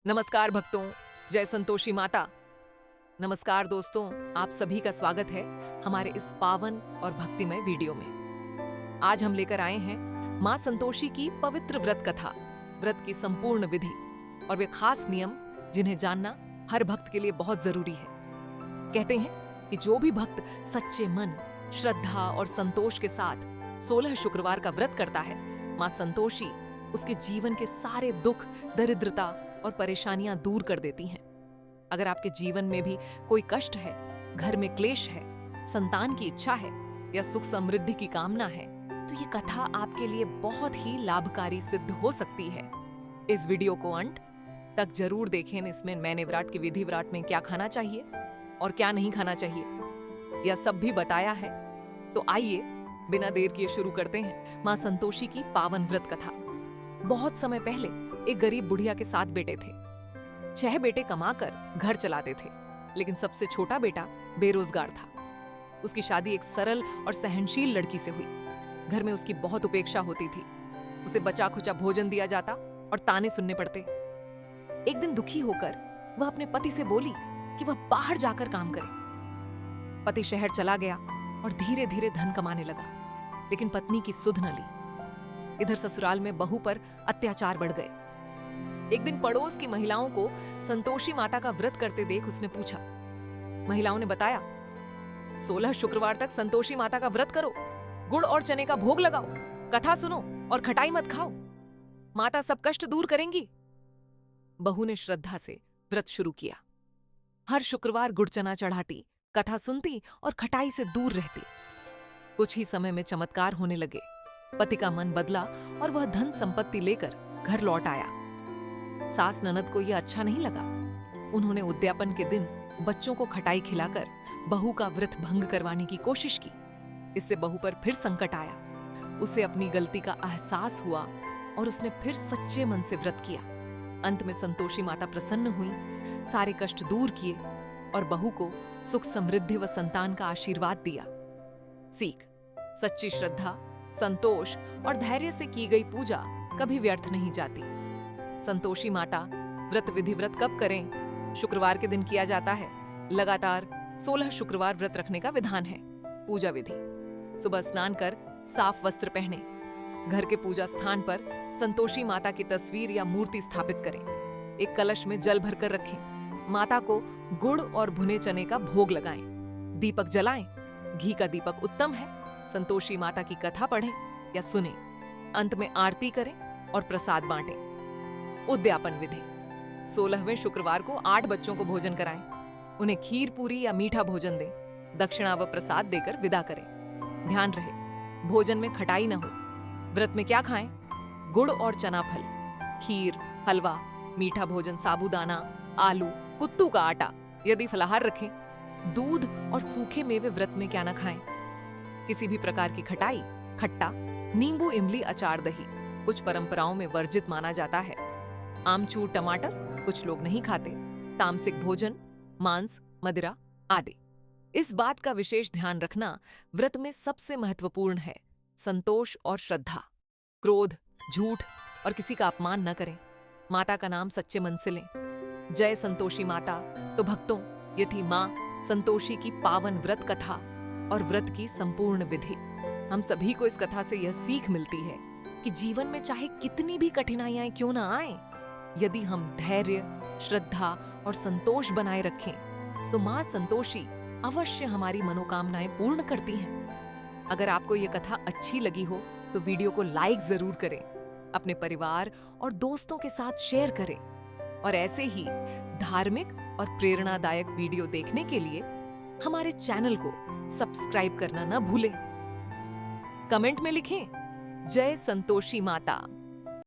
नमस्कार भक्तों, जय संतोषी माता। नमस्कार दोस्तों, आप सभी का स्वागत है हमारे इस पावन और भक्तिमय वीडियो में। आज हम लेकर आए हैं मां संतोषी की पवित्र व्रत कथा, व्रत की संपूर्ण विधि और वे खास नियम जिन्हें जानना हर भक्त के लिए बहुत जरूरी है। कहते हैं कि जो भी भक्त सच्चे मन, श्रद्धा और संतोष के साथ 16 शुक्रवार का व्रत करता है, मां संतोषी उसके जीवन के सारे दुख, दरिद्रता और परेशानियां दूर कर देती हैं। अगर आपके जीवन में भी कोई कष्ट है, घर में क्लेश है, संतान की इच्छा है या सुख समृद्धि की कामना है, तो ये कथा आपके लिए बहुत ही लाभकारी सिद्ध हो सकती है। इस वीडियो को अंत तक जरूर देखें। इसमें मैंने व्रत की विधि, व्रत में क्या खाना चाहिए और क्या नहीं खाना चाहिए, यह सब भी बताया है। तो आइए बिना देर किए शुरू करते हैं मां संतोषी की पावन व्रत कथा। बहुत समय पहले एक गरीब बुढ़िया के 7 बेटे थे। 6 बेटे कमाकर घर चलाते थे, लेकिन सबसे छोटा बेटा बेरोजगार था। उसकी शादी एक सरल और सहनशील लड़की से हुई। घर में उसकी बहुत उपेक्षा होती थी। उसे बचा खुचा भोजन दिया जाता और ताने सुनने पड़ते। एक दिन दुखी होकर वह अपने पति से बोली कि वह बाहर जाकर काम करे। पति शहर चला गया और धीरे धीरे धन कमाने लगा, लेकिन पत्नी की सुध न ली। इधर ससुराल में बहू पर अत्याचार बढ़ गए। एक दिन पड़ोस की महिलाओं को संतोषी माता का व्रत करते देख उसने पूछा। महिलाओं ने बताया, 16 शुक्रवार तक संतोषी माता का व्रत करो, गुड़ और चने का भोग लगाओ, कथा सुनो और खटाई मत खाओ, माता सब कष्ट दूर करेंगी। बहू ने श्रद्धा से व्रत शुरू किया। हर शुक्रवार गुड़ चना चढ़ाती, कथा सुनती और खटाई से दूर रहती। कुछ ही समय में चमत्कार होने लगे। पति का मन बदला और वह धन संपत्ति लेकर घर लौट आया। सास ननद को यह अच्छा नहीं लगा। उन्होंने उद्यापन के दिन बच्चों को खटाई खिलाकर बहू का व्रत भंग करवाने की कोशिश की। इससे बहू पर फिर संकट आया। उसे अपनी गलती का एहसास हुआ और उसने फिर सच्चे मन से व्रत किया। अंत में संतोषी माता प्रसन्न हुई, सारे कष्ट दूर किए और बहू को सुख समृद्धि व संतान का आशीर्वाद दिया। सीख: सच्ची श्रद्धा, संतोष और धैर्य से की गई पूजा कभी व्यर्थ नहीं जाती। संतोषी माता व्रत विधि व्रत कब करें? शुक्रवार के दिन किया जाता है। लगातार 16 शुक्रवार व्रत रखने का विधान है। पूजा विधि: सुबह स्नान कर साफ वस्त्र पहने। घर के पूजा स्थान पर संतोषी माता की तस्वीर या मूर्ति स्थापित करें। एक कलश में जल भरकर रखें। माता को गुड़ और भुने चने का भोग लगाएं। दीपक जलाएं। घी का दीपक उत्तम है। संतोषी माता की कथा पढ़ें या सुनें। अंत में आरती करें और प्रसाद बांटें। उद्यापन विधि: 16वें शुक्रवार को 8 बच्चों को भोजन कराएं। उन्हें खीर पूरी या मीठा भोजन दें। दक्षिणा व प्रसाद देकर विदा करें। ध्यान रहे, भोजन में खटाई न हो। व्रत में क्या खाएं? गुड़ और चना फल, खीर, हलवा, मीठा भोजन, साबूदाना, आलू, कुत्तू का आटा। यदि फलाहार रखें। दूध और सूखे मेवे व्रत में क्या न खाएं। किसी भी प्रकार की खटाई, खट्टा, नींबू, इमली, अचार, दही कुछ परंपराओं में वर्जित माना जाता है। आमचूर, टमाटर कुछ लोग नहीं खाते। तामसिक भोजन, मांस, मदिरा आदि। इस बात का विशेष ध्यान रखना व्रत में सबसे महत्वपूर्ण है। संतोष और श्रद्धा। क्रोध, झूठ और किसी का अपमान न करें। माता का नाम सच्चे मन से लें। जय संतोषी माता। तो भक्तों, ये थी मां संतोषी की पावन व्रत कथा और व्रत की संपूर्ण विधि। हम सभी को इस कथा से यह सीख मिलती है कि जीवन में चाहे कितनी भी कठिनाइयां क्यों ना आए, यदि हम धैर्य, श्रद्धा और संतोष बनाए रखें तो मां संतोषी अवश्य हमारी मनोकामनाएं पूर्ण करती हैं। अगर आपको यह कथा अच्छी लगी हो तो वीडियो को लाइक जरूर करें, अपने परिवार और दोस्तों के साथ शेयर करें और ऐसे ही धार्मिक और प्रेरणादायक वीडियो देखने के लिए हमारे चैनल को सब्सक्राइब करना न भूलें। कमेंट में लिखें, जय संतोषी माता।